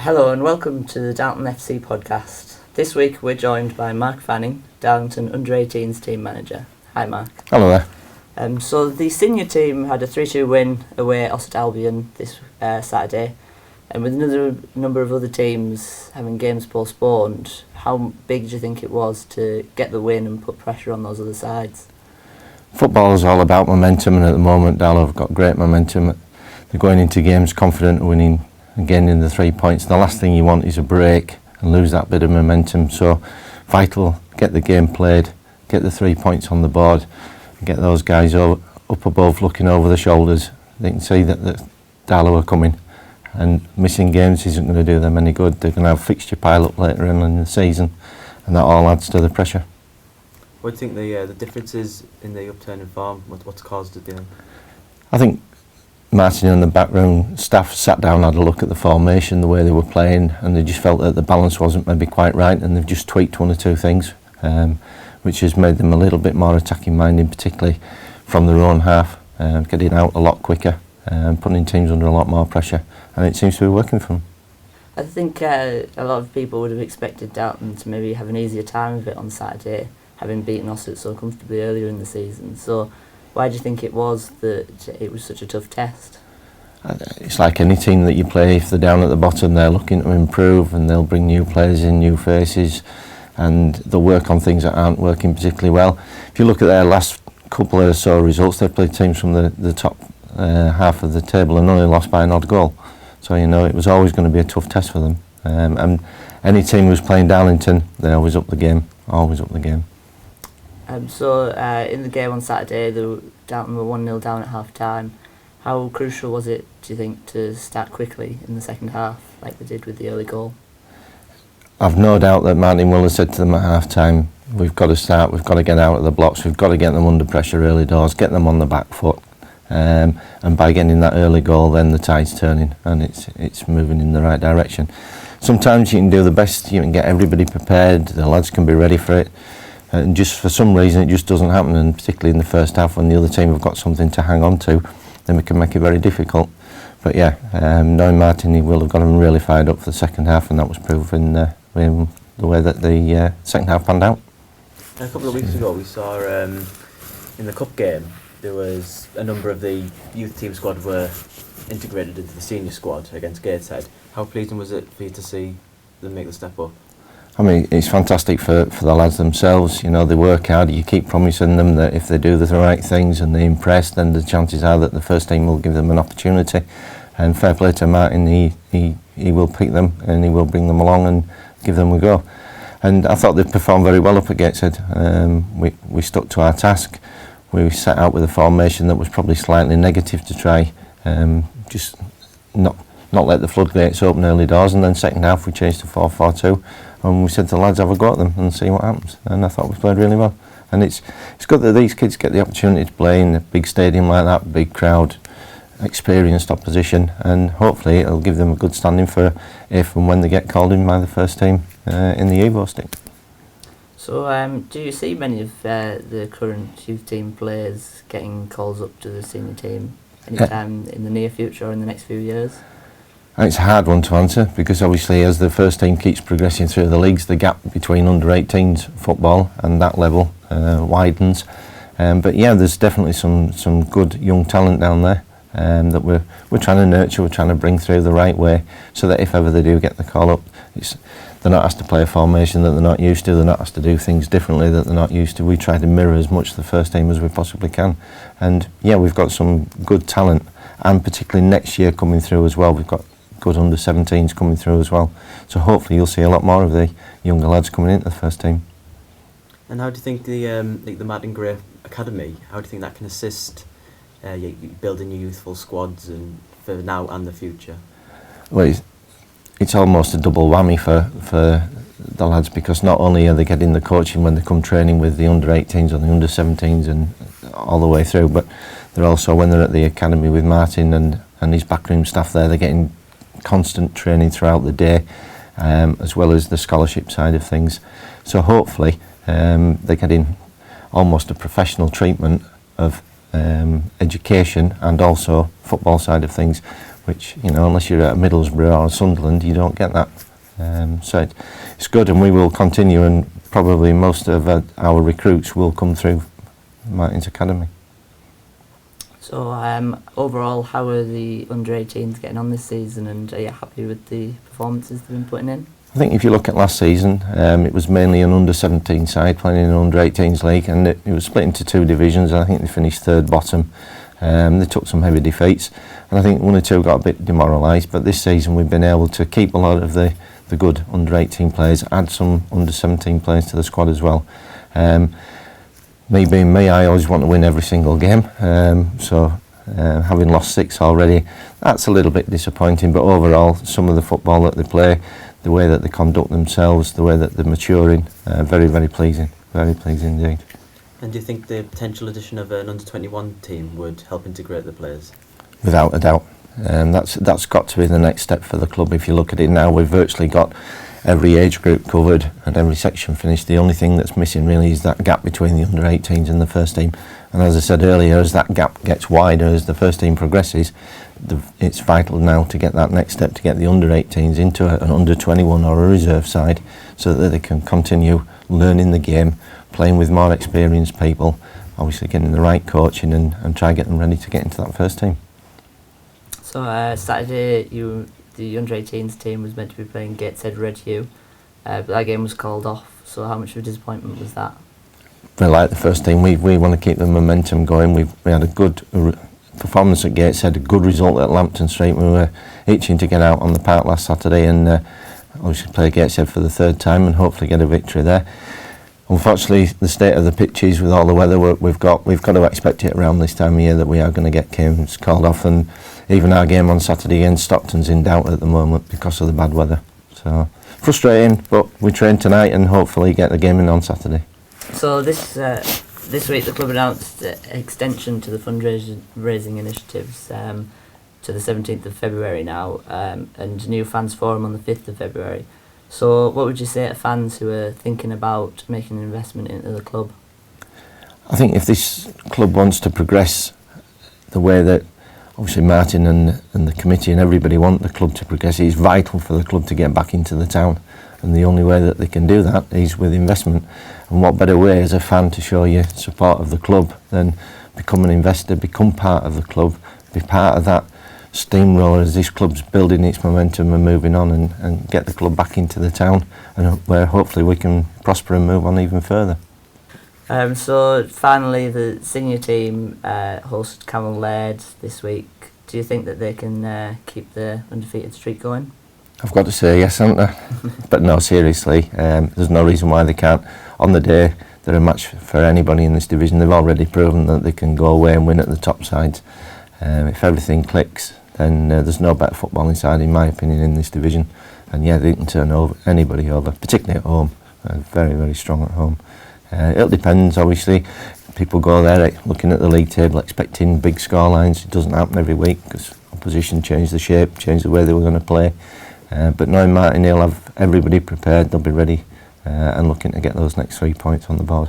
Hello and welcome to the Darlington FC podcast. This week we're joined by Mark Fanning, Darlington Under-18s team manager. Hi Mark. Hello there. So the senior team had a 3-2 win away at Ossett Albion this Saturday, and with another number of other teams having games postponed, how big do you think it was to get the win and put pressure on those other sides? Football is all about momentum, and at the moment Darlow have got great momentum. They're going into games confident of winning and getting the 3 points. The last thing you want is a break and lose that bit of momentum. So vital, get the game played, get the 3 points on the board, and get those guys up above looking over the shoulders. They can see that Darlow are coming, and missing games isn't going to do them any good. They're going to have fixture pile up later in the season, and that all adds to the pressure. What do you think the difference is in the upturn in form? What's caused it, do you think? I think Martin and the backroom staff sat down, had a look at the formation, the way they were playing, and they just felt that the balance wasn't maybe quite right, and they've just tweaked one or two things, which has made them a little bit more attacking minded, particularly from their own half, getting out a lot quicker, putting teams under a lot more pressure, and it seems to be working for them. I think a lot of people would have expected Darlington to maybe have an easier time of it on Saturday, having beaten Ossett so comfortably earlier in the season. So why do you think it was that it was such a tough test? It's like any team that you play. If they're down at the bottom, they're looking to improve, and they'll bring new players in, new faces, and they'll work on things that aren't working particularly well. If you look at their last couple or so results, they've played teams from the top half of the table and only lost by an odd goal. So you know it was always going to be a tough test for them. And any team who's playing Darlington, they always up the game, always up the game. So in the game on Saturday, Darlington were 1-0 down at half time. How crucial was it, do you think, to start quickly in the second half, like they did with the early goal? I've no doubt that Martin will have said to them at half time, we've got to start, we've got to get out of the blocks, we've got to get them under pressure early doors, get them on the back foot. And by getting that early goal, then the tide's turning and it's moving in the right direction. Sometimes you can do the best, you can get everybody prepared, the lads can be ready for it. And just for some reason it just doesn't happen, and particularly in the first half when the other team have got something to hang on to, then we can make it very difficult. But yeah, knowing Martin, he will have got him really fired up for the second half, and that was proven in the way that the second half panned out. A couple of weeks ago we saw in the cup game there was a number of the youth team squad were integrated into the senior squad against Gateshead. How pleasing was it for you to see them make the step up? I mean, it's fantastic for the lads themselves. You know, they work hard. You keep promising them that if they do the right things and they impress, then the chances are that the first team will give them an opportunity. And fair play to Martin, he will pick them and he will bring them along and give them a go. And I thought they performed very well up at Gateshead. We stuck to our task. We set out with a formation that was probably slightly negative to try just not let the floodgates open early doors, and then second half we changed to 4-4-2. And we said to the lads, have a go at them and see what happens. And I thought we played really well. And it's good that these kids get the opportunity to play in a big stadium like that, big crowd, experienced opposition, and hopefully it'll give them a good standing for if and when they get called in by the first team in the Evo stick. So do you see many of the current youth team players getting calls up to the senior team anytime in the near future or in the next few years? And it's a hard one to answer, because obviously as the first team keeps progressing through the leagues, the gap between under-18s football and that level widens. But yeah, there's definitely some good young talent down there that we're trying to nurture, we're trying to bring through the right way, so that if ever they do get the call up, they're not asked to play a formation that they're not used to, they're not asked to do things differently that they're not used to. We try to mirror as much the first team as we possibly can. And yeah, we've got some good talent, and particularly next year coming through as well, we've got good under-17s coming through as well. So hopefully you'll see a lot more of the younger lads coming into the first team. And how do you think the Martin Gray Academy, how do you think that can assist building your youthful squads and for now and the future? Well, it's almost a double whammy for the lads, because not only are they getting the coaching when they come training with the under-18s or the under-17s and all the way through, but they're also, when they're at the academy with Martin and his backroom staff there, they're getting constant training throughout the day, as well as the scholarship side of things. So hopefully they're getting almost a professional treatment of education and also football side of things, which, you know, unless you're at Middlesbrough or Sunderland, you don't get that. So it's good, and we will continue, and probably most of our recruits will come through Martin's Academy. So overall, how are the under-18s getting on this season, and are you happy with the performances they've been putting in? I think if you look at last season, it was mainly an under-17 side playing in an under-18s league, and it was split into two divisions. I think they finished third bottom. They took some heavy defeats, and I think one or two got a bit demoralised, but this season we've been able to keep a lot of the good under-18 players, add some under-17 players to the squad as well. Me being me, I always want to win every single game, so having lost 6 already, that's a little bit disappointing, but overall some of the football that they play, the way that they conduct themselves, the way that they're maturing, very, very pleasing indeed. And do you think the potential addition of an under-21 team would help integrate the players? Without a doubt. That's got to be the next step for the club. If you look at it now, we've virtually got every age group covered and every section finished. The only thing that's missing really is that gap between the under-18s and the first team. And as I said earlier, as that gap gets wider, as the first team progresses, it's vital now to get that next step, to get the under-18s into an under-21 or a reserve side, so that they can continue learning the game, playing with more experienced people, obviously getting the right coaching, and try and get them ready to get into that first team. So Saturday, the under-18s team was meant to be playing Gateshead Red Hue, but that game was called off. So how much of a disappointment was that? We like the first team. We want to keep the momentum going. We had a good performance at Gateshead, a good result at Lambton Street. We were itching to get out on the park last Saturday and obviously play Gateshead for the third time and hopefully get a victory there. Unfortunately, the state of the pitches with all the weather we've got to expect it around this time of year that we are going to get games called off, and even our game on Saturday against Stockton's in doubt at the moment because of the bad weather. So frustrating, but we train tonight and hopefully get the game in on Saturday. So this week the club announced extension to the fundraising initiatives to the 17th of February now, and new fans forum on the 5th of February. So what would you say to fans who are thinking about making an investment into the club? I think if this club wants to progress the way that obviously Martin and the committee and everybody want the club to progress, it's vital for the club to get back into the town. And the only way that they can do that is with investment. And what better way as a fan to show your support of the club than become an investor, become part of the club, be part of that steamroller as this club's building its momentum and moving on, and get the club back into the town, and where hopefully we can prosper and move on even further. So finally, the senior team hosted Camel Laird this week. Do you think that they can keep the undefeated streak going? I've got to say yes, haven't I? But no, seriously, there's no reason why they can't. On the day, they're a match for anybody in this division. They've already proven that they can go away and win at the top sides. If everything clicks, then there's no better footballing side, in my opinion, in this division. And yeah, they can turn anybody over, particularly at home. Very, very strong at home. It depends, obviously. People go there looking at the league table, expecting big scorelines. It doesn't happen every week because opposition change the shape, change the way they were going to play. But knowing Martin, he'll have everybody prepared, they'll be ready and looking to get those next 3 points on the board.